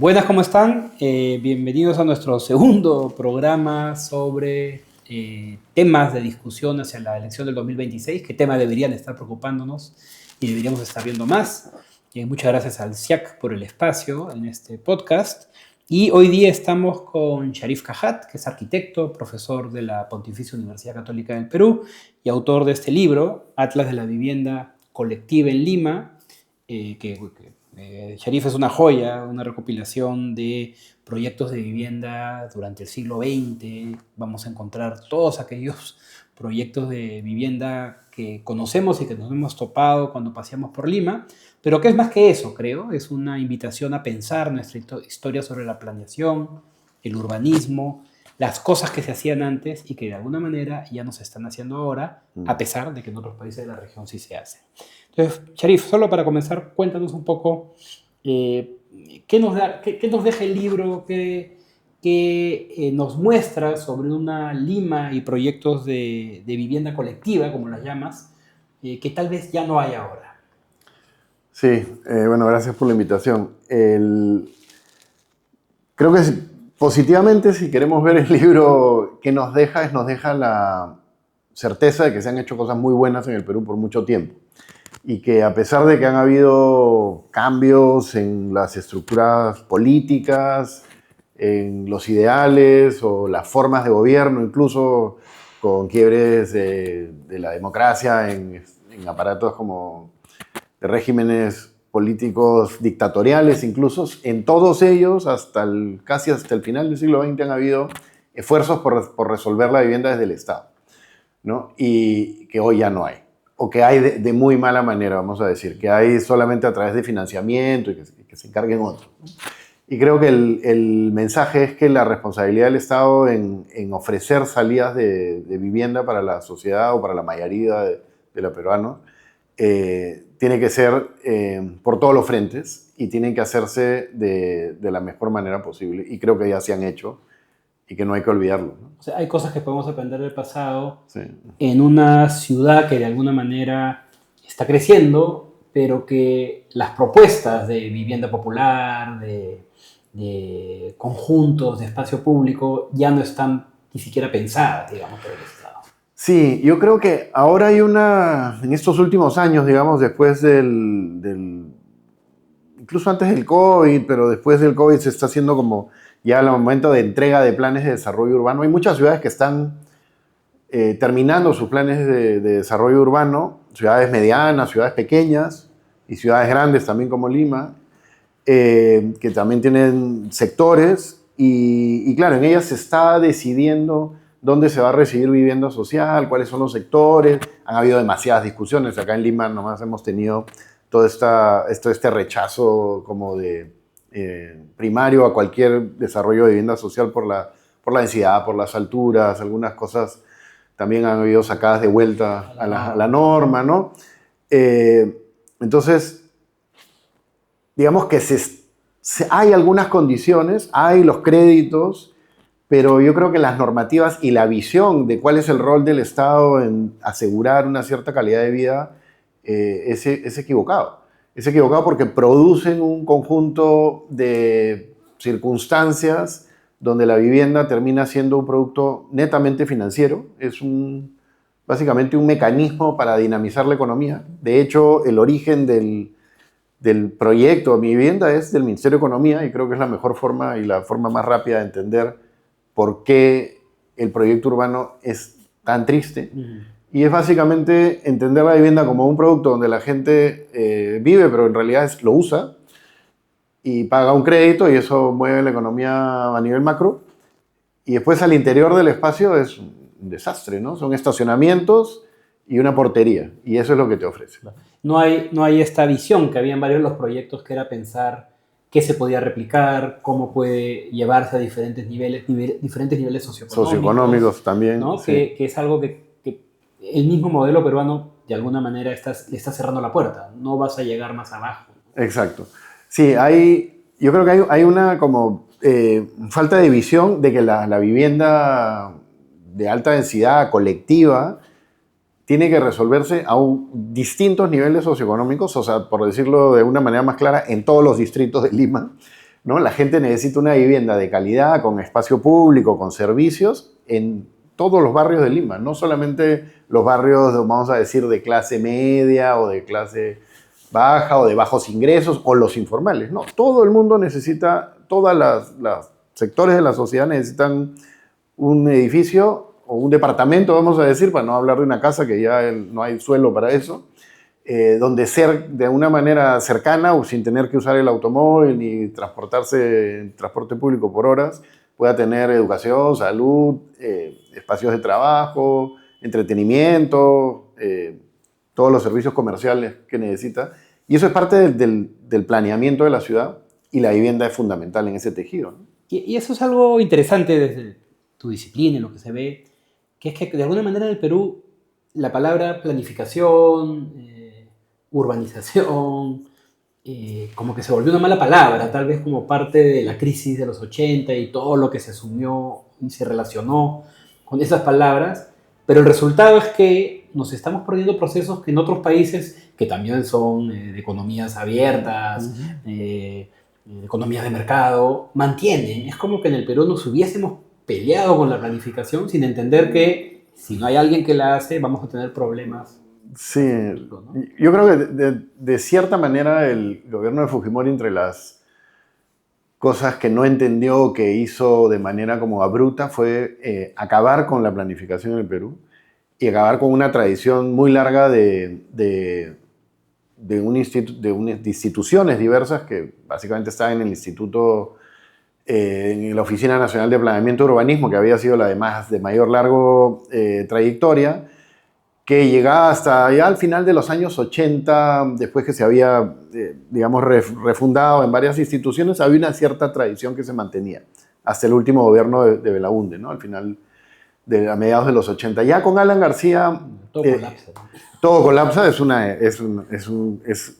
Buenas, ¿cómo están? Bienvenidos a nuestro segundo programa sobre temas de discusión hacia la elección del 2026. ¿Qué temas deberían estar preocupándonos y deberíamos estar viendo más? Muchas gracias al CIAC por el espacio en este podcast. Y hoy día estamos con Sharif Cajat, que es arquitecto, profesor de la Pontificia Universidad Católica del Perú y autor de este libro, Atlas de la Vivienda Colectiva en Lima, Sharif es una joya, una recopilación de proyectos de vivienda durante el siglo XX. Vamos a encontrar todos aquellos proyectos de vivienda que conocemos y que nos hemos topado cuando paseamos por Lima, pero que es más que eso, creo. Es una invitación a pensar nuestra historia sobre la planeación, el urbanismo, las cosas que se hacían antes y que de alguna manera ya no se están haciendo ahora, a pesar de que en otros países de la región sí se hacen. Entonces, Sharif, solo para comenzar, cuéntanos un poco qué nos deja el libro, qué nos muestra sobre una Lima y proyectos de vivienda colectiva, como las llamas, que tal vez ya no hay ahora. Sí, bueno, gracias por la invitación. Creo que positivamente, si queremos ver el libro, que nos deja la certeza de que se han hecho cosas muy buenas en el Perú por mucho tiempo. Y que a pesar de que han habido cambios en las estructuras políticas, en los ideales o las formas de gobierno, incluso con quiebres de la democracia en aparatos como de regímenes políticos dictatoriales, incluso en todos ellos, casi hasta el final del siglo XX, han habido esfuerzos por resolver la vivienda desde el Estado, ¿no? Y que hoy ya no hay. O que hay de muy mala manera, vamos a decir, que hay solamente a través de financiamiento y que se encarguen otros, ¿no? Y creo que el mensaje es que la responsabilidad del Estado en ofrecer salidas de vivienda para la sociedad o para la mayoría de los peruanos tiene que ser por todos los frentes y tienen que hacerse de la mejor manera posible. Y creo que ya se han hecho y que no hay que olvidarlo, ¿no? O sea, hay cosas que podemos aprender del pasado, Sí. en una ciudad que de alguna manera está creciendo, pero que las propuestas de vivienda popular, de conjuntos, de espacio público, ya no están ni siquiera pensadas, digamos, por el Estado. Sí, yo creo que ahora hay en estos últimos años, digamos, después incluso antes del COVID, pero después del COVID se está haciendo como ya el momento de entrega de planes de desarrollo urbano. Hay muchas ciudades que están terminando sus planes de desarrollo urbano, ciudades medianas, ciudades pequeñas y ciudades grandes también como Lima, que también tienen sectores y claro, en ellas se está decidiendo dónde se va a recibir vivienda social, cuáles son los sectores. Han habido demasiadas discusiones. Acá en Lima nomás hemos tenido todo este rechazo como de primario a cualquier desarrollo de vivienda social por la densidad, por las alturas. Algunas cosas también han habido sacadas de vuelta a la norma, ¿no? Entonces, digamos que hay algunas condiciones, hay los créditos, pero yo creo que las normativas y la visión de cuál es el rol del Estado en asegurar una cierta calidad de vida es equivocado. Es equivocado porque producen un conjunto de circunstancias donde la vivienda termina siendo un producto netamente financiero. Es básicamente un mecanismo para dinamizar la economía. De hecho, el origen del proyecto Mi Vivienda es del Ministerio de Economía y creo que es la mejor forma y la forma más rápida de entender por qué el proyecto urbano es tan triste. Y es básicamente entender la vivienda como un producto donde la gente vive, pero en realidad lo usa y paga un crédito y eso mueve la economía a nivel macro. Y después al interior del espacio es un desastre, ¿no? Son estacionamientos y una portería. Y eso es lo que te ofrece. No hay esta visión que había en varios de los proyectos, que era pensar qué se podía replicar, cómo puede llevarse a diferentes niveles socioeconómicos también, ¿no? Sí. Que es algo que el mismo modelo peruano de alguna manera le está cerrando la puerta. No vas a llegar más abajo. Exacto. Sí, yo creo que hay una como falta de visión de que la vivienda de alta densidad colectiva tiene que resolverse a distintos niveles socioeconómicos, o sea, por decirlo de una manera más clara, en todos los distritos de Lima, ¿no? La gente necesita una vivienda de calidad, con espacio público, con servicios, en todos los barrios de Lima, no solamente los barrios, vamos a decir, de clase media o de clase baja o de bajos ingresos o los informales, no, todo el mundo necesita, todas las sectores de la sociedad necesitan un edificio o un departamento, vamos a decir, para no hablar de una casa que ya no hay suelo para eso, donde ser de una manera cercana o sin tener que usar el automóvil ni transportarse en transporte público por horas, pueda tener educación, salud, espacios de trabajo, entretenimiento, todos los servicios comerciales que necesita. Y eso es parte del planeamiento de la ciudad, y la vivienda es fundamental en ese tejido, ¿no? Y eso es algo interesante desde tu disciplina, en lo que se ve, que es que de alguna manera en el Perú la palabra planificación, urbanización, como que se volvió una mala palabra, tal vez como parte de la crisis de los 80 y todo lo que se asumió y se relacionó con esas palabras, pero el resultado es que nos estamos perdiendo procesos que en otros países, que también son de economías abiertas, de economías de mercado, mantienen. Es como que en el Perú nos hubiésemos peleado con la planificación sin entender que si no hay alguien que la hace, vamos a tener problemas. Sí, yo creo que de cierta manera el gobierno de Fujimori, entre las cosas que no entendió, que hizo de manera como abrupta, fue acabar con la planificación en el Perú y acabar con una tradición muy larga de instituciones diversas que básicamente estaban en el Instituto, en la Oficina Nacional de Planeamiento y Urbanismo, que había sido la de mayor largo trayectoria, que llegaba hasta ya al final de los años 80, después que se había, digamos, refundado en varias instituciones, había una cierta tradición que se mantenía hasta el último gobierno de Belaúnde, ¿no? Al final, a mediados de los 80. Ya con Alan García... Todo colapsa. Todo colapsa,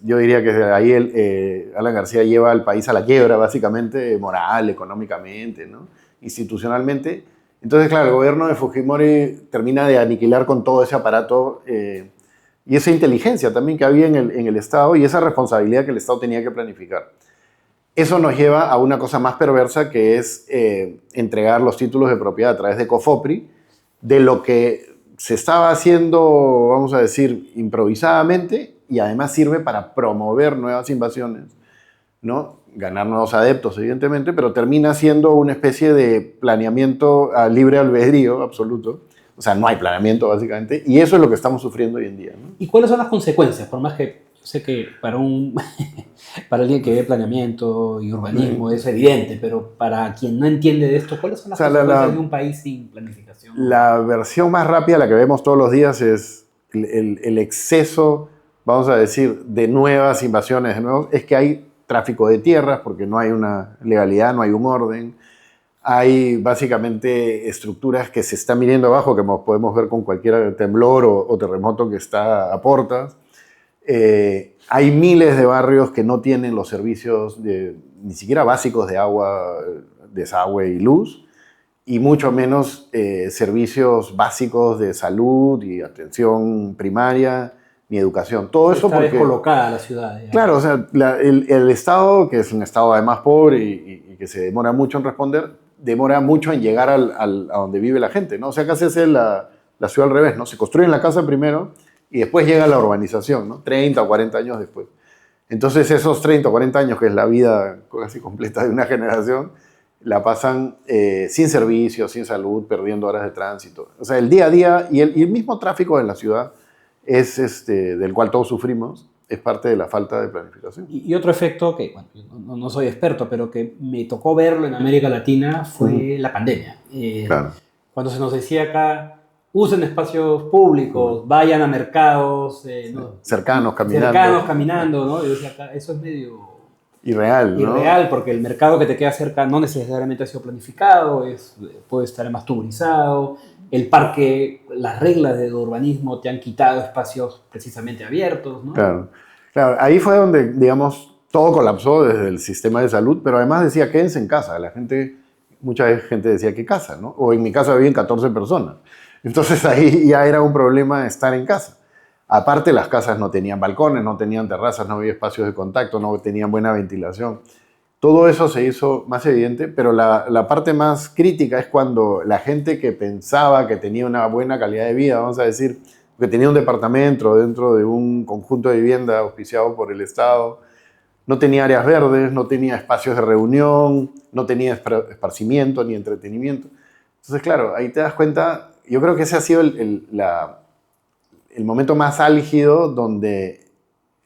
yo diría que ahí Alan García lleva al país a la quiebra, básicamente, moral, económicamente, ¿no? Institucionalmente. Entonces, claro, el gobierno de Fujimori termina de aniquilar con todo ese aparato y esa inteligencia también que había en el Estado y esa responsabilidad que el Estado tenía que planificar. Eso nos lleva a una cosa más perversa, que es entregar los títulos de propiedad a través de COFOPRI, de lo que se estaba haciendo, vamos a decir, improvisadamente, y además sirve para promover nuevas invasiones, ¿no? Ganar nuevos adeptos, evidentemente, pero termina siendo una especie de planeamiento a libre albedrío absoluto. O sea, no hay planeamiento, básicamente, y eso es lo que estamos sufriendo hoy en día, ¿no? ¿Y cuáles son las consecuencias? Por más que yo sé que para alguien que ve planeamiento y urbanismo es evidente, pero para quien no entiende de esto, ¿cuáles son las consecuencias de un país sin planificación? La versión más rápida, la que vemos todos los días, es el exceso, vamos a decir, de nuevas invasiones, es que hay tráfico de tierras porque no hay una legalidad, no hay un orden. Hay básicamente estructuras que se están viniendo abajo, que podemos ver con cualquier temblor o terremoto que está a portas. Hay miles de barrios que no tienen los servicios ni siquiera básicos de agua, desagüe y luz, y mucho menos servicios básicos de salud y atención primaria ni educación. Todo eso está descolocada la ciudad. Digamos. Claro, o sea, el Estado, que es un Estado además pobre y que se demora mucho en responder, demora mucho en llegar a donde vive la gente, ¿no? O sea, casi es la ciudad al revés, ¿no? Se construye la casa primero y después llega la urbanización, ¿no? 30 o 40 años después. Entonces esos 30 o 40 años, que es la vida casi completa de una generación, la pasan sin servicios, sin salud, perdiendo horas de tránsito. O sea, el día a día y el mismo tráfico en la ciudad es del cual todos sufrimos, es parte de la falta de planificación. Y otro efecto que, bueno, no soy experto, pero que me tocó verlo en América Latina fue la pandemia. Claro. Cuando se nos decía acá, usen espacios públicos, vayan a mercados cercanos, caminando, ¿no? Yo decía acá, eso es medio irreal, ¿no? Irreal, porque el mercado que te queda cerca no necesariamente ha sido planificado, puede estar más tuburizado. El parque, las reglas de urbanismo te han quitado espacios precisamente abiertos, ¿no? Claro. Ahí fue donde, digamos, todo colapsó desde el sistema de salud, pero además decía, quédense en casa. Mucha gente decía, ¿qué casa? ¿No? O en mi casa vivían 14 personas. Entonces ahí ya era un problema estar en casa. Aparte, las casas no tenían balcones, no tenían terrazas, no había espacios de contacto, no tenían buena ventilación. todo eso se hizo más evidente, pero la parte más crítica es cuando la gente que pensaba que tenía una buena calidad de vida, vamos a decir, que tenía un departamento dentro de un conjunto de vivienda auspiciado por el Estado, no tenía áreas verdes, no tenía espacios de reunión, no tenía esparcimiento ni entretenimiento. Entonces, claro, ahí te das cuenta, yo creo que ese ha sido el momento más álgido donde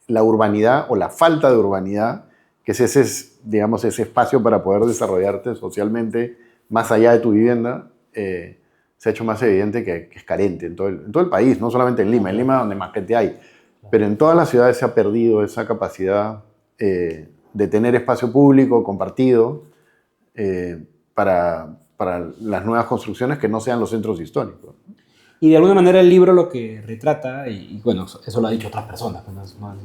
la urbanidad o la falta de urbanidad, que es ese, digamos, ese espacio para poder desarrollarte socialmente más allá de tu vivienda, se ha hecho más evidente que es carente en todo el país, no solamente en Lima donde más gente hay, pero en todas las ciudades se ha perdido esa capacidad de tener espacio público compartido para las nuevas construcciones que no sean los centros históricos. Y de alguna manera el libro lo que retrata, y bueno, eso lo ha dicho otras personas,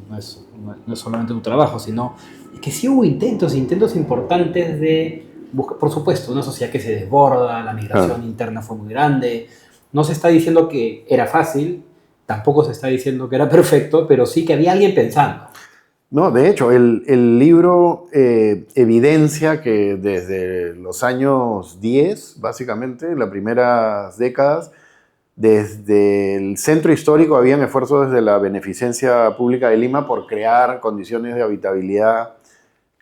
no es solamente tu trabajo, sino que sí hubo intentos importantes de buscar, por supuesto, una sociedad que se desborda, la migración interna fue muy grande, no se está diciendo que era fácil, tampoco se está diciendo que era perfecto, pero sí que había alguien pensando. No, de hecho, el libro evidencia que desde los años 10, básicamente, las primeras décadas, desde el centro histórico habían esfuerzos desde la Beneficencia Pública de Lima por crear condiciones de habitabilidad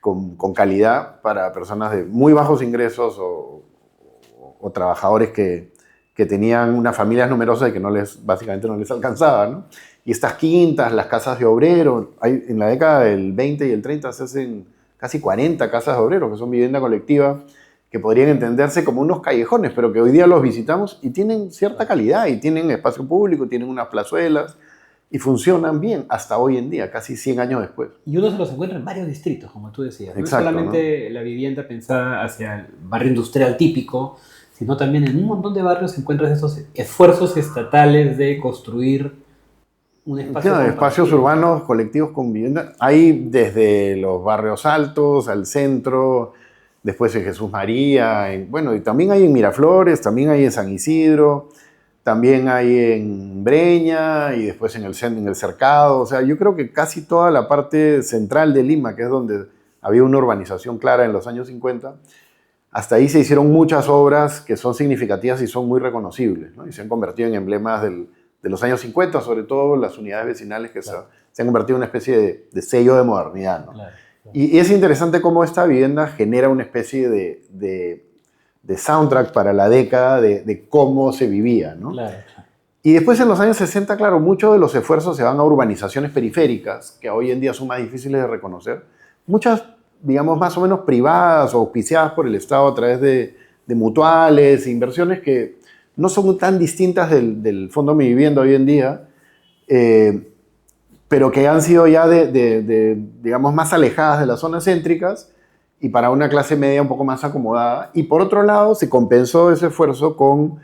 con calidad para personas de muy bajos ingresos o trabajadores que tenían unas familias numerosas y que básicamente no les alcanzaba, ¿no? Y estas quintas, las casas de obreros, en la década del 20 y el 30 se hacen casi 40 casas de obreros, que son vivienda colectiva, que podrían entenderse como unos callejones, pero que hoy día los visitamos y tienen cierta calidad, y tienen espacio público, tienen unas plazuelas, y funcionan bien hasta hoy en día, casi 100 años después. Y uno se los encuentra en varios distritos, como tú decías. No Exacto, es solamente, ¿no?, la vivienda pensada hacia el barrio industrial típico, sino también en un montón de barrios encuentras esos esfuerzos estatales de construir un espacio. Claro, espacios urbanos colectivos con vivienda. Hay desde los barrios altos al centro, después en Jesús María, bueno, y también hay en Miraflores, también hay en San Isidro, también hay en Breña y después en el Cercado. O sea, yo creo que casi toda la parte central de Lima, que es donde había una urbanización clara en los años 50, hasta ahí se hicieron muchas obras que son significativas y son muy reconocibles, ¿no? Y se han convertido en emblemas de los años 50, sobre todo las unidades vecinales que se han convertido en una especie de sello de modernidad, ¿no? Claro. Y es interesante cómo esta vivienda genera una especie de soundtrack para la década de cómo se vivía, ¿no? Claro. Y después en los años 60, claro, muchos de los esfuerzos se van a urbanizaciones periféricas, que hoy en día son más difíciles de reconocer. Muchas, digamos, más o menos privadas o auspiciadas por el Estado a través de mutuales, inversiones que no son tan distintas del Fondo Mi Vivienda hoy en día, pero que han sido ya digamos, más alejadas de las zonas céntricas y para una clase media un poco más acomodada. Y por otro lado, se compensó ese esfuerzo con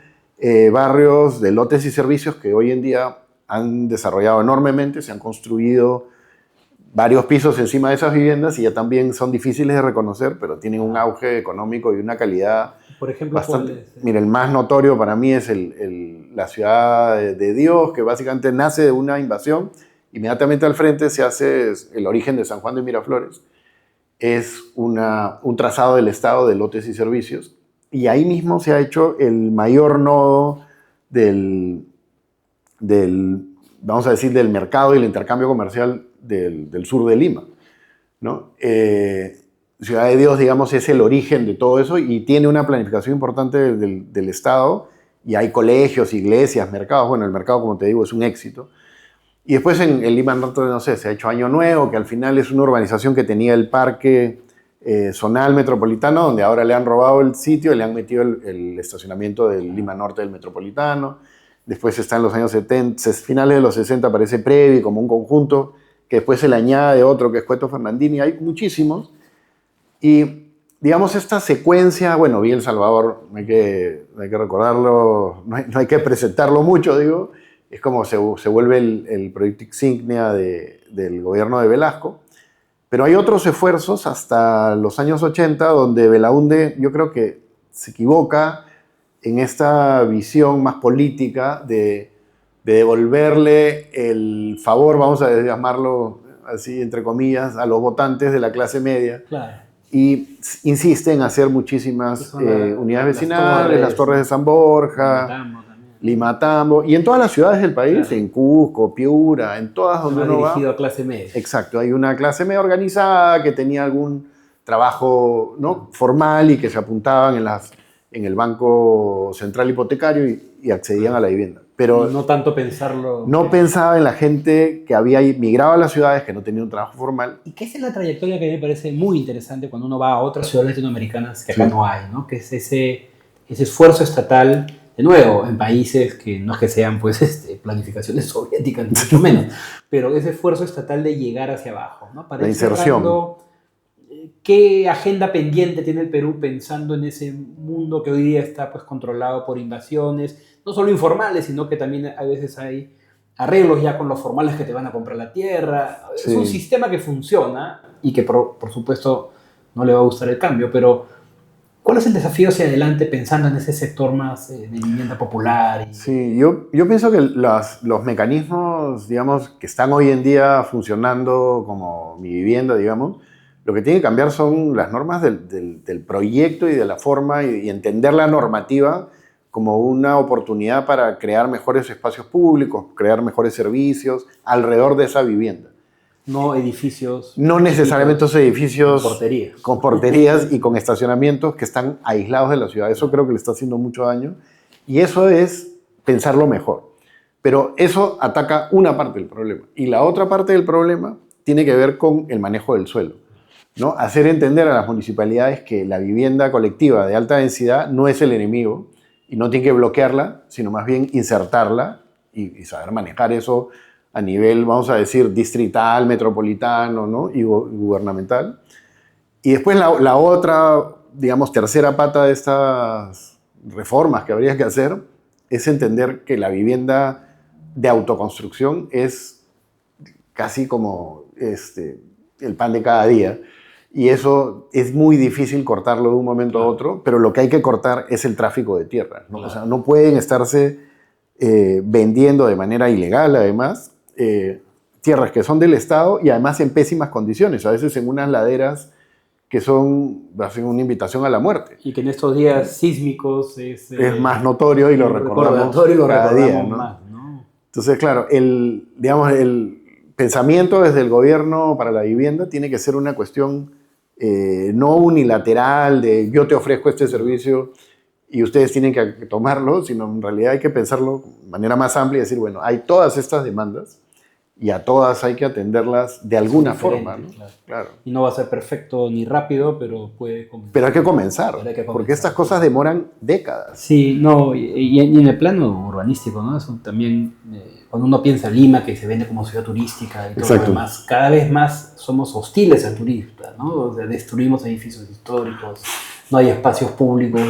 barrios de lotes y servicios que hoy en día han desarrollado enormemente, se han construido varios pisos encima de esas viviendas y ya también son difíciles de reconocer, pero tienen un auge económico y una calidad. Por ejemplo, bastante. Mira, el más notorio para mí es la ciudad de Dios, que básicamente nace de una invasión. Inmediatamente al frente se hace el origen de San Juan de Miraflores. Es un trazado del Estado de lotes y servicios. Y ahí mismo se ha hecho el mayor nodo vamos a decir, del mercado y el intercambio comercial del sur de Lima, ¿no? Ciudad de Dios, digamos, es el origen de todo eso y tiene una planificación importante del Estado, y hay colegios, iglesias, mercados. Bueno, el mercado, como te digo, es un éxito. Y después en Lima Norte, no sé, se ha hecho Año Nuevo, que al final es una urbanización que tenía el parque zonal metropolitano, donde ahora le han robado el sitio y le han metido el estacionamiento del Lima Norte del Metropolitano. Después está en los años 70, finales de los 60, aparece Previ como un conjunto, que después se le añade otro que es Cueto Fernandini. Hay muchísimos. Y, digamos, esta secuencia, bueno, vi El Salvador, no hay que recordarlo, no hay que presentarlo mucho, digo, es como se vuelve el proyecto insignia del gobierno de Velasco. Pero hay otros esfuerzos hasta los años 80 donde Belaúnde, yo creo que se equivoca en esta visión más política de devolverle el favor, vamos a llamarlo así, entre comillas, a los votantes de la clase media. Claro. y insiste en hacer muchísimas unidades vecinales, las torres de San Borja, Limatambo, y en todas las ciudades del país, claro. En Cusco, Piura, en todas donde uno va. Dirigido a clase media. Exacto, hay una clase media organizada que tenía algún trabajo, ¿no?, formal y que se apuntaban en el Banco Central Hipotecario y accedían a la vivienda. Pero no tanto pensarlo. No pensaba en la gente que había migrado a las ciudades, que no tenía un trabajo formal. Y que esa es la trayectoria que a mí me parece muy interesante cuando uno va a otras ciudades latinoamericanas que acá no hay, ¿no? Que es ese esfuerzo estatal, de nuevo, en países que no es que sean pues, planificaciones soviéticas, ni mucho menos, pero ese esfuerzo estatal de llegar hacia abajo, ¿no? Para la inserción. ¿Qué agenda pendiente tiene el Perú pensando en ese mundo que hoy día está pues, controlado por invasiones, no solo informales, sino que también a veces hay arreglos ya con los formales que te van a comprar la tierra? Sí. Es un sistema que funciona y que por supuesto no le va a gustar el cambio, pero ¿cuál es el desafío hacia adelante pensando en ese sector más de vivienda popular? Sí, yo pienso que los mecanismos, digamos, que están hoy en día funcionando como Mi Vivienda, digamos, lo que tiene que cambiar son las normas del proyecto y de la forma y entender la normativa como una oportunidad para crear mejores espacios públicos, crear mejores servicios alrededor de esa vivienda. No edificios. No necesariamente esos edificios con porterías y con estacionamientos que están aislados de la ciudad. Eso creo que le está haciendo mucho daño. Y eso es pensarlo mejor. Pero eso ataca una parte del problema. Y la otra parte del problema tiene que ver con el manejo del suelo, ¿no? Hacer entender a las municipalidades que la vivienda colectiva de alta densidad no es el enemigo y no tiene que bloquearla, sino más bien insertarla y saber manejar eso a nivel, vamos a decir, distrital, metropolitano, ¿no?, y gubernamental. Y después la otra, digamos, tercera pata de estas reformas que habría que hacer es entender que la vivienda de autoconstrucción es casi como el pan de cada día. Y eso es muy difícil cortarlo de un momento a otro, pero lo que hay que cortar es el tráfico de tierra, ¿no? Claro. O sea, no pueden estarse vendiendo de manera ilegal, además, tierras que son del Estado y además en pésimas condiciones, a veces en unas laderas que son una invitación a la muerte. Y que en estos días sísmicos es más notorio y lo recordamos cada día, ¿no? Más, ¿no? Entonces, claro, el pensamiento desde el gobierno para la vivienda tiene que ser una cuestión no unilateral de yo te ofrezco este servicio y ustedes tienen que tomarlo, sino en realidad hay que pensarlo de manera más amplia y decir, bueno, hay todas estas demandas y a todas hay que atenderlas de alguna forma, ¿no? Claro. Y no va a ser perfecto ni rápido, pero puede comenzar. Pero hay que comenzar, porque estas cosas demoran décadas. Sí, no, y en el plano urbanístico, ¿no? Eso también, cuando uno piensa en Lima, que se vende como ciudad turística y todo lo demás, cada vez más somos hostiles al turista, ¿no? O sea, destruimos edificios históricos, no hay espacios públicos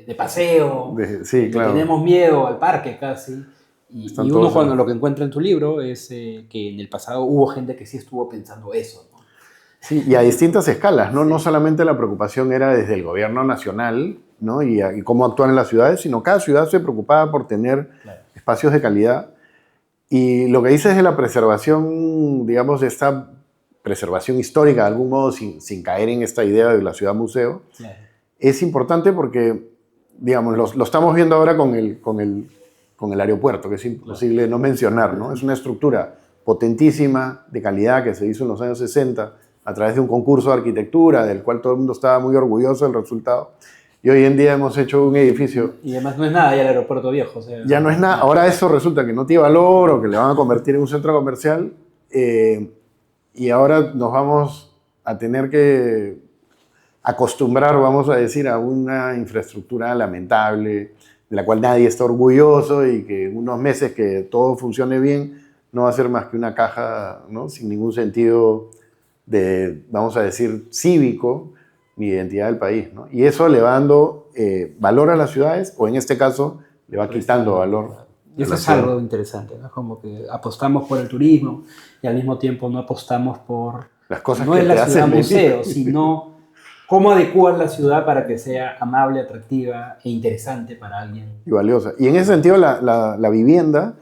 de paseo, sí, claro. Tenemos miedo al parque casi. Y uno cuando lo que encuentra en tu libro es que en el pasado hubo gente que sí estuvo pensando eso, ¿no? Sí, y a distintas escalas, ¿no? Sí. No solamente la preocupación era desde el gobierno nacional, ¿no?, y cómo actuar en las ciudades, sino cada ciudad se preocupaba por tener espacios de calidad. Y lo que dices de la preservación, digamos, de esta preservación histórica, de algún modo, sin caer en esta idea de la ciudad museo, es importante porque, digamos, lo estamos viendo ahora con el aeropuerto, que es imposible no mencionar, ¿no? Es una estructura potentísima, de calidad, que se hizo en los años 60 a través de un concurso de arquitectura, del cual todo el mundo estaba muy orgulloso del resultado. Y hoy en día hemos hecho un edificio... Y además no es nada ya el aeropuerto viejo. O sea, ya no es nada. Ahora eso resulta que no tiene valor o que le van a convertir en un centro comercial. Y ahora nos vamos a tener que acostumbrar, vamos a decir, a una infraestructura lamentable, de la cual nadie está orgulloso y que en unos meses que todo funcione bien no va a ser más que una caja, ¿no?, sin ningún sentido de, vamos a decir, cívico ni identidad del país, ¿no? Y eso le va dando valor a las ciudades, o en este caso le va quitando valor. Y eso es algo interesante, ¿no? Como que apostamos por el turismo y al mismo tiempo no apostamos por... Las cosas no que es te la ciudad hacen museo, sino cómo adecuar la ciudad para que sea amable, atractiva e interesante para alguien. Y valiosa. Y en ese sentido la vivienda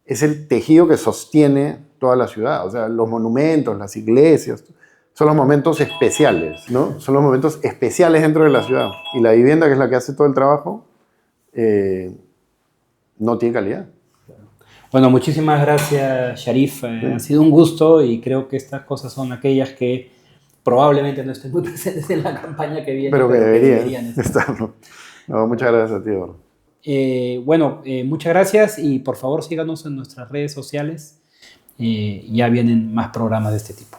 es el tejido que sostiene toda la ciudad. O sea, los monumentos, las iglesias, son los momentos especiales, ¿no? Son los momentos especiales dentro de la ciudad. Y la vivienda, que es la que hace todo el trabajo, no tiene calidad. Bueno, muchísimas gracias, Sharif. Ha sido un gusto y creo que estas cosas son aquellas que probablemente no estén muy presentes en la campaña que viene, Pero que deberían estar. estarlo. No, muchas gracias a ti, Eduardo. Bueno, muchas gracias y por favor síganos en nuestras redes sociales. Ya vienen más programas de este tipo.